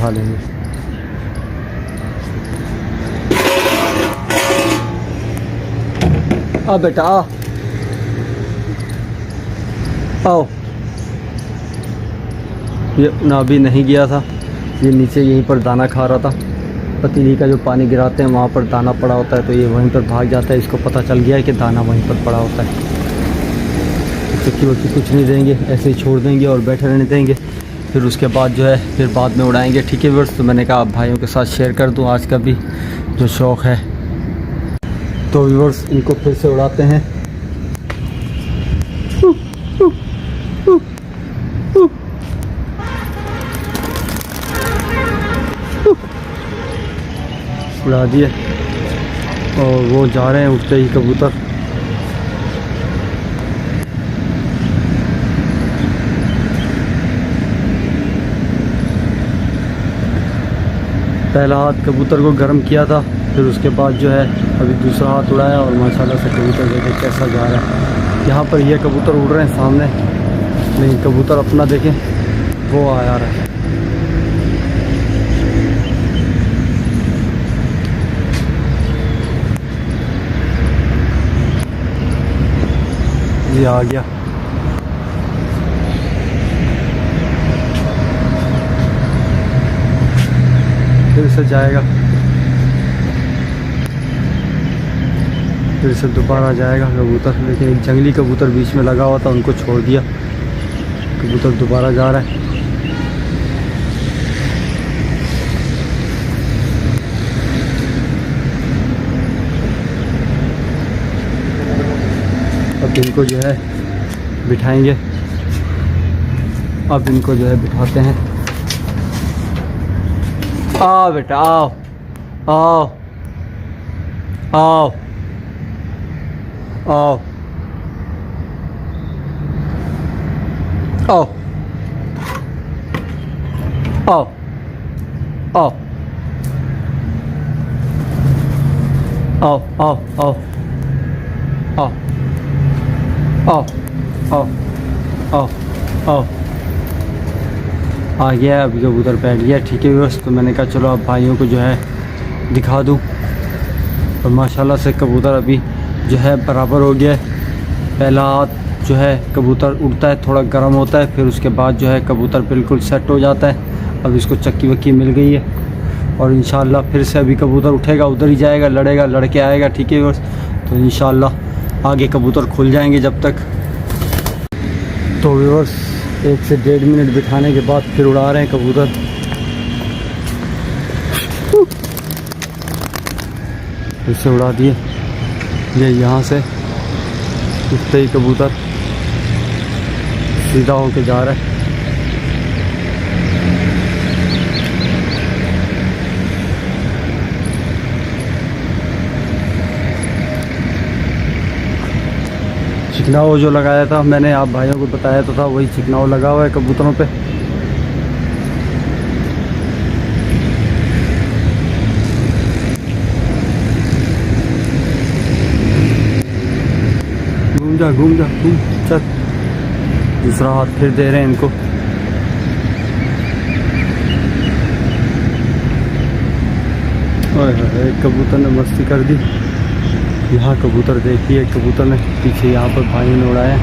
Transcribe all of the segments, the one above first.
उठा लेंगे। आ बेटा आ, आओ। ये ना अभी नहीं गया था, ये नीचे यहीं पर दाना खा रहा था। पतीली का जो पानी गिराते हैं वहाँ पर दाना पड़ा होता है, तो ये वहीं पर भाग जाता है। इसको पता चल गया है कि दाना वहीं पर पड़ा होता है। चक्की वक्की कुछ नहीं देंगे, ऐसे ही छोड़ देंगे और बैठे रहने देंगे। फिर उसके बाद जो है फिर बाद में उड़ाएंगे। ठीक है व्यूअर्स, तो मैंने कहा आप भाइयों के साथ शेयर कर दूँ आज का भी जो शौक़ है। तो व्यूअर्स इनको फिर से उड़ाते हैं। उड़ा दिए और वो जा रहे हैं उठते ही कबूतर। पहला हाथ कबूतर को गर्म किया था, फिर उसके बाद जो है अभी दूसरा हाथ उड़ाया और माशाल्लाह से कबूतर देखें कैसा जा रहा है। यहाँ पर ये कबूतर उड़ रहे हैं सामने, नहीं कबूतर अपना देखें वो आ रहा है। ये आ गया। फिर से जाएगा, फिर से दोबारा जाएगा कबूतर, लेकिन एक जंगली कबूतर बीच में लगा हुआ था, उनको छोड़ दिया। कबूतर दोबारा जा रहा है। अब इनको जो है बिठाएंगे, अब इनको जो है बिठाते हैं। आओ बेटा आओ, आओ आओ आओ आओ आओ आओ आओ आओ आओ आओ आओ आओ आओ आओ। आ गया अभी कबूतर बैठ गया। ठीक है व्यूअर्स, तो मैंने कहा चलो अब भाइयों को जो है दिखा दूँ। और माशाल्लाह से कबूतर अभी जो है बराबर हो गया है। पहला हाथ जो है कबूतर उड़ता है, थोड़ा गर्म होता है, फिर उसके बाद जो है कबूतर बिल्कुल सेट हो जाता है। अब इसको चक्की वक्की मिल गई है और इंशाल्लाह फिर से अभी कबूतर उठेगा, उधर ही जाएगा, लड़ेगा, लड़के आएगा। ठीक है व्यूअर्स, तो इंशाल्लाह आगे कबूतर खुल जाएंगे जब तक। तो व्यूअर्स 1 से 1.5 मिनट बिठाने के बाद फिर उड़ा रहे हैं कबूतर। फिर से उड़ा दिए। ये यहाँ से उठते ही कबूतर सीधा होके जा रहा है। चिकनाव जो लगाया था मैंने, आप भाइयों को बताया तो था, वही चिकनाव लगा हुआ है कबूतरों पे। घूम जा घूम जा घूम चल। दूसरा हाथ फिर दे रहे हैं इनको। एक कबूतर ने मस्ती कर दी। यहाँ कबूतर देखिए, कबूतर ने पीछे यहाँ पर भाई ने उड़ाया,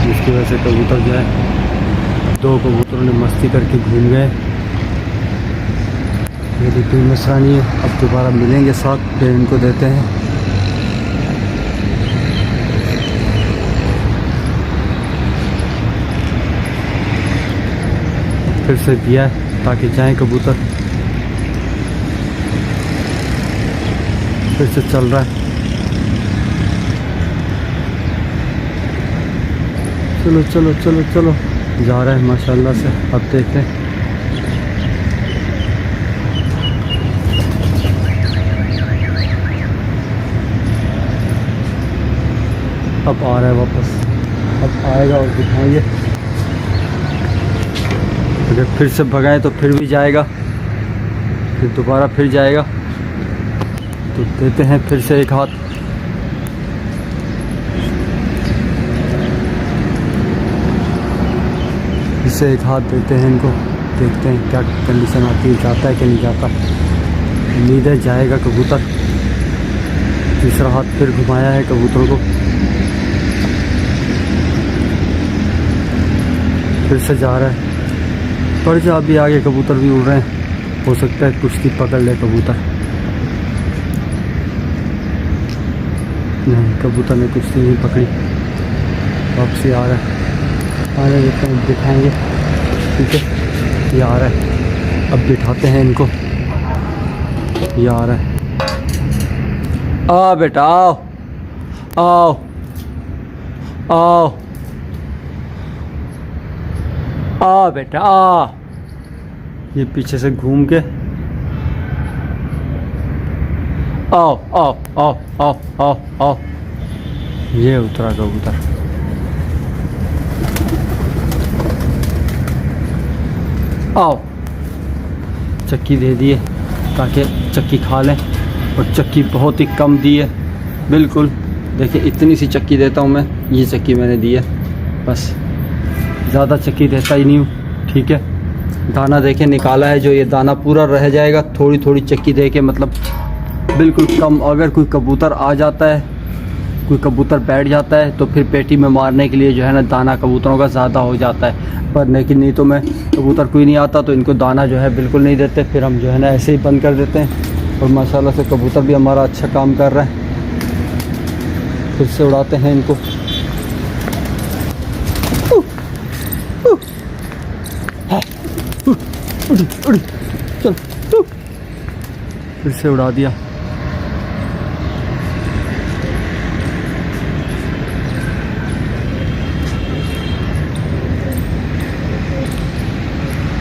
जिसकी वजह से कबूतर जो है 2 कबूतरों ने मस्ती करके घूम गए। मेरी कोई मसला नहीं है। अब दोबारा मिलेंगे साथ, फिर इनको देते हैं। फिर से दिया है ताकि जाए कबूतर। फिर से चल रहा है। चलो चलो चलो चलो, जा रहा है माशाल्लाह से। अब देखते हैं। अब आ रहा है वापस, अब आएगा और दिखाएंगे। अगर फिर से भगाएं तो फिर भी जाएगा, फिर दोबारा फिर जाएगा। तो देते हैं फिर से एक हाथ। इससे एक हाथ देते हैं इनको। देखते हैं क्या कंडीशन आती है, जाता है कि नहीं जाता। उम्मीद है जाएगा कबूतर। तीसरा हाथ फिर घुमाया है कबूतरों को, फिर से जा रहा है। पर जो अभी आगे कबूतर भी उड़ रहे हैं, हो सकता है कुश्ती पकड़ ले कबूतर। नहीं, कबूतर ने कुश्ती नहीं पकड़ी, वापसी आ रहा है। आने देते हैं, दिखाएंगे। ठीक है, ये आ रहा है, अब बिठाते हैं इनको। ये आ रहा है, आ बेटा आओ आओ आओ, आ बेटा आ। ये पीछे से घूम के आओ आओ आओ आओ आओ आओ, ये उतरा कबूतर। आओ, चक्की दे दिए ताकि चक्की खा लें, और चक्की बहुत ही कम दी है, बिल्कुल। देखिए इतनी सी चक्की देता हूँ मैं, ये चक्की मैंने दी है, बस ज़्यादा चक्की देता ही नहीं हूँ। ठीक है, दाना देखे निकाला है, जो ये दाना पूरा रह जाएगा, थोड़ी थोड़ी चक्की दे के, मतलब बिल्कुल कम। अगर कोई कबूतर आ जाता है, कोई कबूतर बैठ जाता है, तो फिर पेटी में मारने के लिए जो है ना दाना कबूतरों का ज़्यादा हो जाता है। पर लेकिन नहीं तो मैं, कबूतर कोई नहीं आता तो इनको दाना जो है बिल्कुल नहीं देते, फिर हम जो है ना ऐसे ही बंद कर देते हैं। और माशाल्लाह से कबूतर भी हमारा अच्छा काम कर रहा है। फिर से उड़ाते हैं इनको। चल, फिर से उड़ा दिया।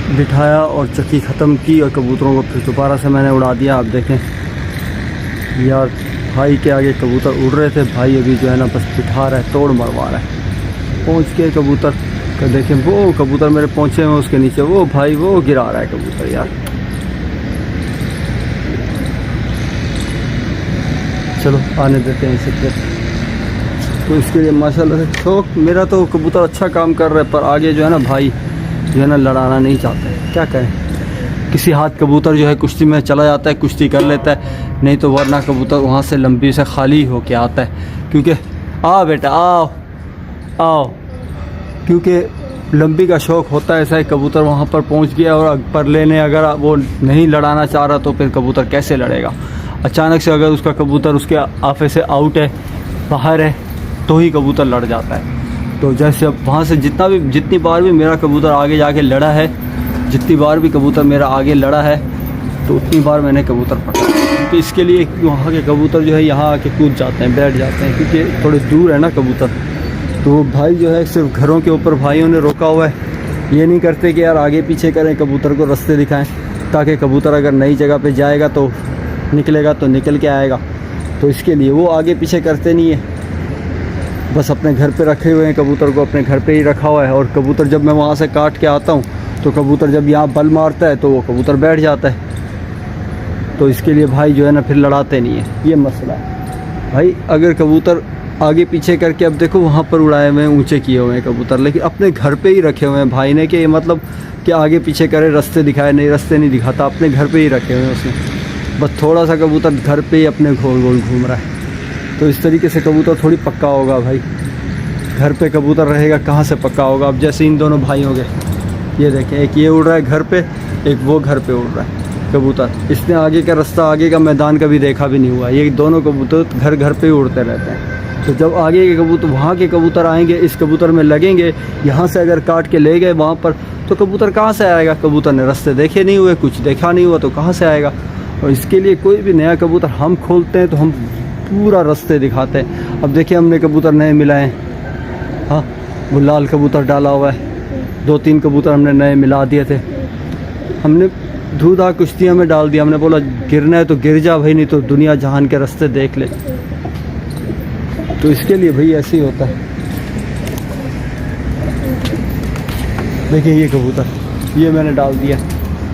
बिठाया और चक्की ख़त्म की, और कबूतरों को फिर दोबारा से मैंने उड़ा दिया। आप देखें यार, भाई के आगे कबूतर उड़ रहे थे, भाई अभी जो है ना बस बिठा रहा है, तोड़ मरवा रहा है। पहुंच के कबूतर का देखें, वो कबूतर मेरे पहुंचे हैं उसके नीचे, वो भाई वो गिरा रहा है कबूतर यार। चलो आने देते हैं इसे फिर। तो इसके लिए माशाल्लाह से शौक मेरा, तो कबूतर अच्छा काम कर रहा है, पर आगे जो है ना भाई जो है ना लड़ाना नहीं चाहता है। क्या करें, किसी हाथ कबूतर जो है कुश्ती में चला जाता है, कुश्ती कर लेता है, नहीं तो वरना कबूतर वहाँ से लंबी से खाली होके आता है। क्योंकि आ बेटा आओ आओ, क्योंकि लंबी का शौक़ होता है ऐसा है। कबूतर वहाँ पर पहुँच गया और पर लेने अगर वो नहीं लड़ाना चाह रहा, तो फिर कबूतर कैसे लड़ेगा। अचानक से अगर उसका कबूतर उसके आफे से आउट है, बाहर है, तो ही कबूतर लड़ जाता है। तो जैसे अब वहाँ से जितनी बार भी मेरा कबूतर आगे जाके लड़ा है, जितनी बार भी कबूतर मेरा आगे लड़ा है, तो उतनी बार मैंने कबूतर पकड़ा। तो इसके लिए वहाँ के कबूतर जो है यहाँ आके कूद जाते हैं, बैठ जाते हैं, क्योंकि थोड़े दूर है ना कबूतर। तो भाई जो है सिर्फ घरों के ऊपर भाइयों ने रोका हुआ है। ये नहीं करते कि यार आगे पीछे करें, कबूतर को रास्ते दिखाएं, ताकि कबूतर अगर नई जगह पे जाएगा तो निकलेगा तो निकल के आएगा। तो इसके लिए वो आगे पीछे करते नहीं है, बस अपने घर पे रखे हुए हैं कबूतर को, अपने घर पे ही रखा हुआ है। और कबूतर जब मैं वहाँ से काट के आता हूँ, तो कबूतर जब यहाँ बल मारता है तो वो कबूतर बैठ जाता है। तो इसके लिए भाई जो है ना फिर लड़ाते नहीं है, ये मसला है भाई। अगर कबूतर आगे पीछे करके, अब देखो वहाँ पर उड़ाए हुए हैं, ऊंचे किए हुए हैं कबूतर, लेकिन अपने घर पे ही रखे हुए हैं भाई ने, कि ये मतलब कि आगे पीछे करे, रास्ते दिखाए नहीं, रास्ते नहीं दिखाता, अपने घर पे ही रखे हुए हैं उसने। बस थोड़ा सा कबूतर घर पे ही अपने गोल गोल घूम रहा है। तो इस तरीके से कबूतर थोड़ी पक्का होगा भाई। घर पे कबूतर रहेगा, कहाँ से पक्का होगा। अब जैसे इन दोनों भाई हो गए, ये देखें, एक ये उड़ रहा है घर पे, एक वो घर पे उड़ रहा है कबूतर। इसने आगे का रास्ता, आगे का मैदान कभी देखा भी नहीं हुआ। ये दोनों कबूतर घर घर पे ही उड़ते रहते हैं। तो जब आगे के कबूतर, वहाँ के कबूतर आएंगे, इस कबूतर में लगेंगे, यहाँ से अगर काट के ले गए वहाँ पर, तो कबूतर कहाँ से आएगा। कबूतर ने रास्ते देखे नहीं हुए, कुछ देखा नहीं हुआ, तो कहाँ से आएगा। और इसके लिए कोई भी नया कबूतर हम खोलते हैं तो हम पूरा रास्ते दिखाते हैं। अब देखिए हमने कबूतर नए मिलाए, हाँ वो लाल कबूतर डाला हुआ है, 2-3 कबूतर हमने नए मिला दिए थे। हमने धूधा कुश्तियाँ में डाल दिया, हमने बोला गिरना है तो गिर जा भाई, नहीं तो दुनिया जहान के रास्ते देख ले। तो इसके लिए भाई ऐसे ही होता है। देखिए ये कबूतर, ये मैंने डाल दिया,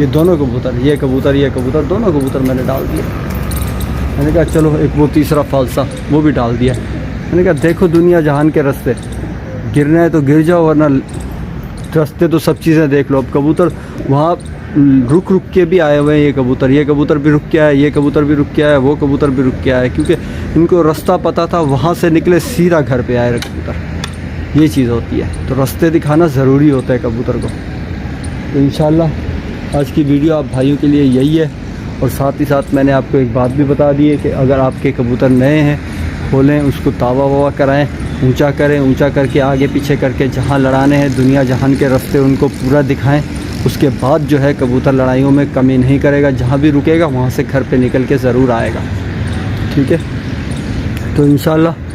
ये दोनों कबूतर, ये कबूतर दोनों कबूतर मैंने डाल दिया। मैंने कहा चलो एक वो तीसरा फालसा वो भी डाल दिया। मैंने कहा देखो दुनिया जहान के रास्ते, गिरना है तो गिर जाओ, वरना रास्ते तो सब चीज़ें देख लो। अब कबूतर वहाँ रुक रुक के भी आए हुए हैं, ये कबूतर भी रुक के आया, ये कबूतर भी रुक के आया, वो कबूतर भी रुक के आया, क्योंकि इनको रास्ता पता था, वहाँ से निकले सीधा घर पे आए कबूतर। ये चीज़ होती है, तो रास्ते दिखाना ज़रूरी होता है कबूतर को। तो इंशाल्लाह आज की वीडियो आप भाइयों के लिए यही है। और साथ ही साथ मैंने आपको एक बात भी बता दी है कि अगर आपके कबूतर नए हैं, खोलें उसको, तावा वावा कराएं, ऊंचा करें, ऊंचा करके आगे पीछे करके जहां लड़ाने हैं दुनिया जहान के रास्ते उनको पूरा दिखाएं। उसके बाद जो है कबूतर लड़ाइयों में कमी नहीं करेगा, जहां भी रुकेगा वहां से घर पे निकल के ज़रूर आएगा। ठीक है, तो इंशाल्लाह